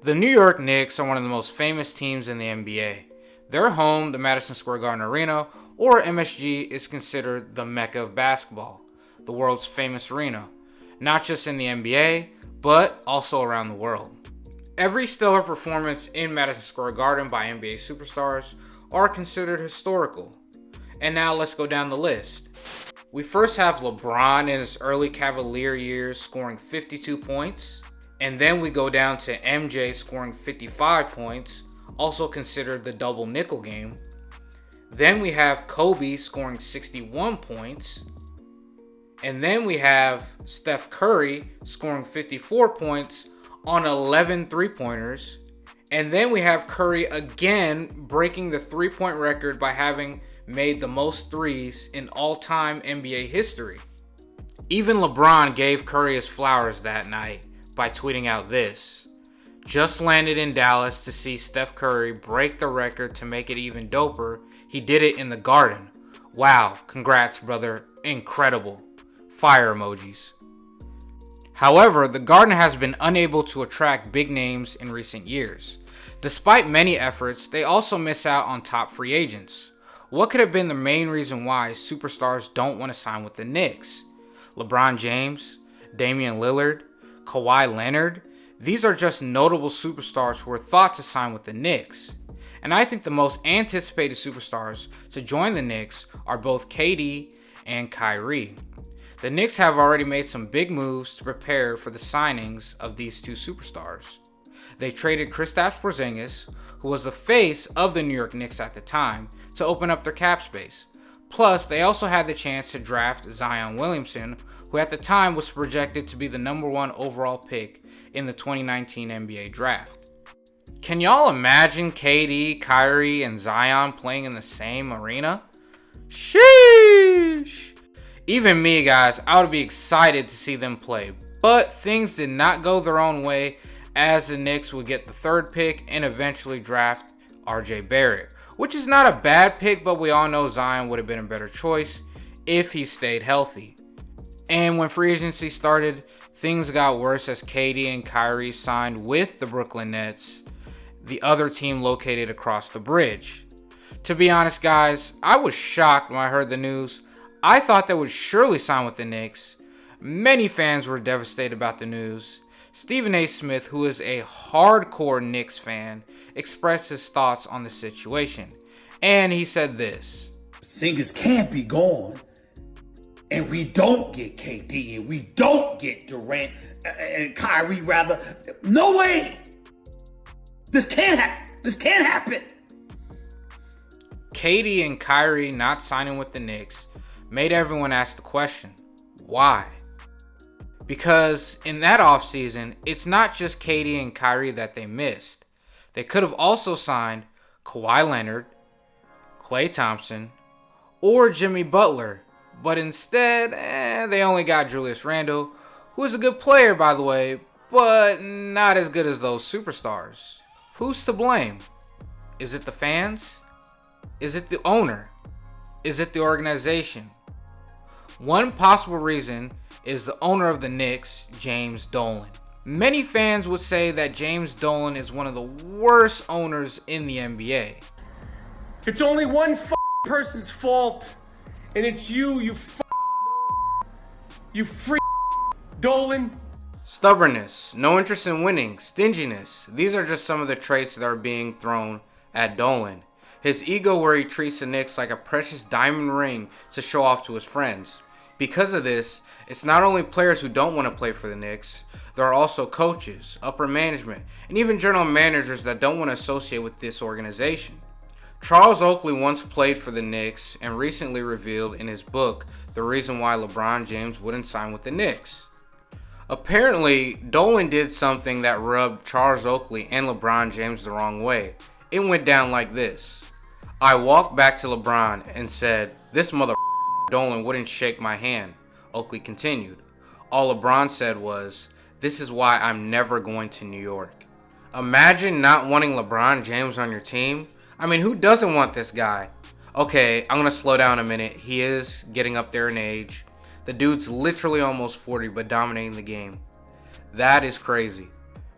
The New York Knicks are one of the most famous teams in the NBA. Their home, the Madison Square Garden Arena, or MSG, is considered the Mecca of basketball, the world's famous arena, not just in the NBA, but also around the world. Every stellar performance in Madison Square Garden by NBA superstars are considered historical. And now let's go down the list. We first have LeBron in his early Cavalier years scoring 52 points. And then we go down to MJ scoring 55 points, also considered the double nickel game. Then we have Kobe scoring 61 points. And then we have Steph Curry scoring 54 points on 11 three-pointers. And then we have Curry again breaking the three-point record by having made the most threes in all-time NBA history. Even LeBron gave Curry his flowers that night by tweeting out this: "Just landed in Dallas to see Steph Curry break the record to make it even doper. He did it in the Garden. Wow, congrats, brother. Incredible. Fire emojis." However, the Garden has been unable to attract big names in recent years. Despite many efforts, they also miss out on top free agents. What could have been the main reason why superstars don't want to sign with the Knicks? LeBron James, Damian Lillard, Kawhi Leonard, these are just notable superstars who were thought to sign with the Knicks. And I think the most anticipated superstars to join the Knicks are both KD and Kyrie. The Knicks have already made some big moves to prepare for the signings of these two superstars. They traded Kristaps Porzingis, who was the face of the New York Knicks at the time, to open up their cap space. Plus, they also had the chance to draft Zion Williamson, who at the time was projected to be the number 1 overall pick in the 2019 NBA draft. Can y'all imagine KD, Kyrie, and Zion playing in the same arena? Sheesh! Even me, guys, I would be excited to see them play. But things did not go their own way, as the Knicks would get the 3rd pick and eventually draft RJ Barrett, which is not a bad pick, but we all know Zion would have been a better choice if he stayed healthy. And when free agency started, things got worse as KD and Kyrie signed with the Brooklyn Nets, the other team located across the bridge. To be honest, guys, I was shocked when I heard the news. I thought they would surely sign with the Knicks. Many fans were devastated about the news. Stephen A. Smith, who is a hardcore Knicks fan, expressed his thoughts on the situation. And he said this: "Singers can't be gone, and we don't get KD, and we don't get Durant, and Kyrie rather. No way! This can't happen." KD and Kyrie not signing with the Knicks made everyone ask the question, why? Because in that offseason, it's not just KD and Kyrie that they missed. They could have also signed Kawhi Leonard, Klay Thompson, or Jimmy Butler. But instead, they only got Julius Randle, who is a good player, by the way, but not as good as those superstars. Who's to blame? Is it the fans? Is it the owner? Is it the organization? One possible reason is the owner of the Knicks, James Dolan. Many fans would say that James Dolan is one of the worst owners in the NBA. It's only one person's fault, and it's you freak Dolan. Stubbornness, no interest in winning, stinginess. These are just some of the traits that are being thrown at Dolan. His ego, where he treats the Knicks like a precious diamond ring to show off to his friends. Because of this, it's not only players who don't want to play for the Knicks, there are also coaches, upper management, and even general managers that don't want to associate with this organization. Charles Oakley once played for the Knicks and recently revealed in his book the reason why LeBron James wouldn't sign with the Knicks. Apparently, Dolan did something that rubbed Charles Oakley and LeBron James the wrong way. It went down like this: "I walked back to LeBron and said, 'This mother Dolan wouldn't shake my hand.'" Oakley continued. "All LeBron said was, 'This is why I'm never going to New York.'" Imagine not wanting LeBron James on your team. I mean, who doesn't want this guy? Okay, I'm going to slow down a minute. He is getting up there in age. The dude's literally almost 40, but dominating the game. That is crazy.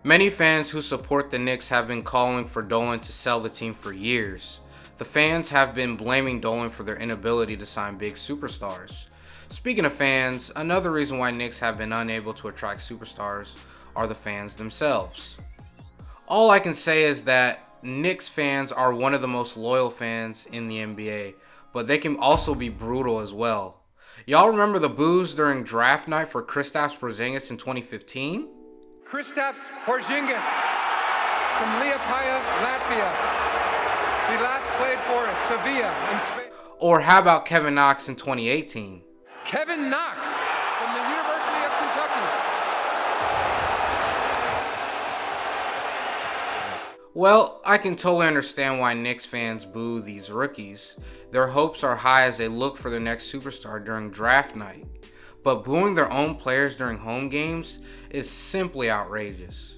Many fans who support the Knicks have been calling for Dolan to sell the team for years. The fans have been blaming Dolan for their inability to sign big superstars. Speaking of fans, another reason why Knicks have been unable to attract superstars are the fans themselves. All I can say is that Knicks fans are one of the most loyal fans in the NBA, but they can also be brutal as well. Y'all remember the boos during draft night for Kristaps Porzingis in 2015? Kristaps Porzingis from Liepāja, Latvia. He last played for Sevilla in Spain. Or how about Kevin Knox in 2018? Kevin Knox from the University of Kentucky. Well, I can totally understand why Knicks fans boo these rookies. Their hopes are high as they look for their next superstar during draft night. But booing their own players during home games is simply outrageous.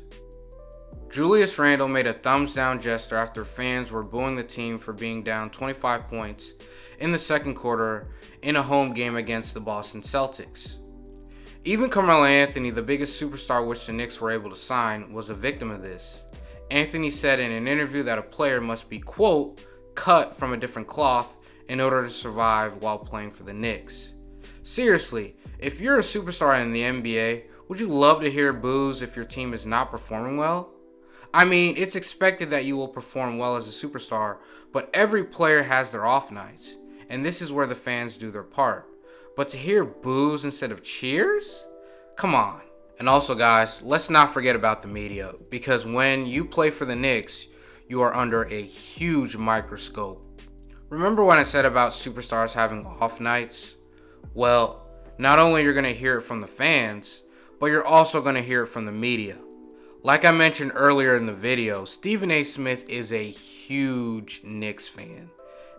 Julius Randle made a thumbs down gesture after fans were booing the team for being down 25 points in the second quarter in a home game against the Boston Celtics. Even Carmelo Anthony, the biggest superstar which the Knicks were able to sign, was a victim of this. Anthony said in an interview that a player must be, quote, cut from a different cloth in order to survive while playing for the Knicks. Seriously, if you're a superstar in the NBA, would you love to hear boos if your team is not performing well? I mean, it's expected that you will perform well as a superstar, but every player has their off nights, and this is where the fans do their part. But to hear boos instead of cheers? Come on. And also guys, let's not forget about the media, because when you play for the Knicks, you are under a huge microscope. Remember when I said about superstars having off nights? Well, not only you're going to hear it from the fans, but you're also going to hear it from the media. Like I mentioned earlier in the video, Stephen A. Smith is a huge Knicks fan.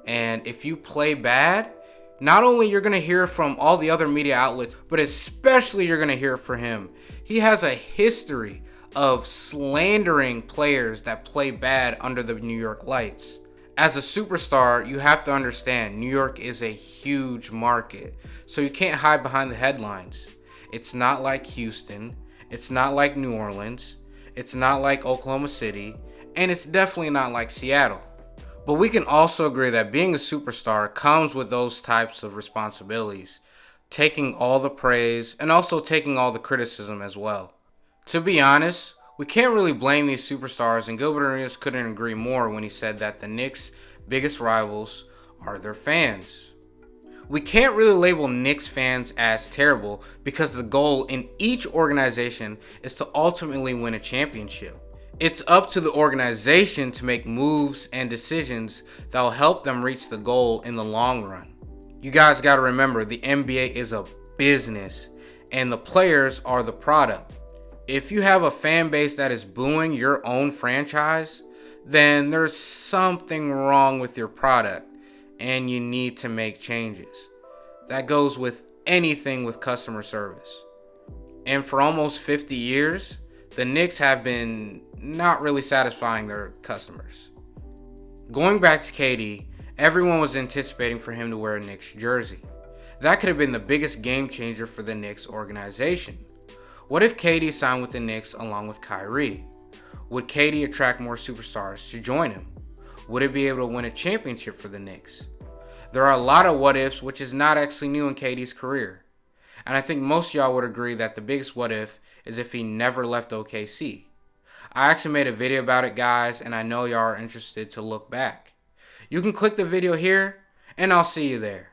And if you play bad, not only you're going to hear it from all the other media outlets, but especially you're going to hear it from him. He has a history of slandering players that play bad under the New York lights. As a superstar, you have to understand New York is a huge market, so you can't hide behind the headlines. It's not like Houston, it's not like New Orleans, it's not like Oklahoma City, and it's definitely not like Seattle. But we can also agree that being a superstar comes with those types of responsibilities, taking all the praise and also taking all the criticism as well. To be honest, we can't really blame these superstars, and Gilbert Arenas couldn't agree more when he said that the Knicks' biggest rivals are their fans. We can't really label Knicks fans as terrible because the goal in each organization is to ultimately win a championship. It's up to the organization to make moves and decisions that will help them reach the goal in the long run. You guys got to remember, the NBA is a business and the players are the product. If you have a fan base that is booing your own franchise, then there's something wrong with your product and you need to make changes. That goes with anything with customer service. And for almost 50 years, the Knicks have been not really satisfying their customers. Going back to KD, everyone was anticipating for him to wear a Knicks jersey. That could have been the biggest game changer for the Knicks organization. What if KD signed with the Knicks along with Kyrie? Would KD attract more superstars to join him? Would it be able to win a championship for the Knicks? There are a lot of what ifs, which is not actually new in KD's career. And I think most of y'all would agree that the biggest what if is if he never left OKC. I actually made a video about it, guys, and I know y'all are interested to look back. You can click the video here, and I'll see you there.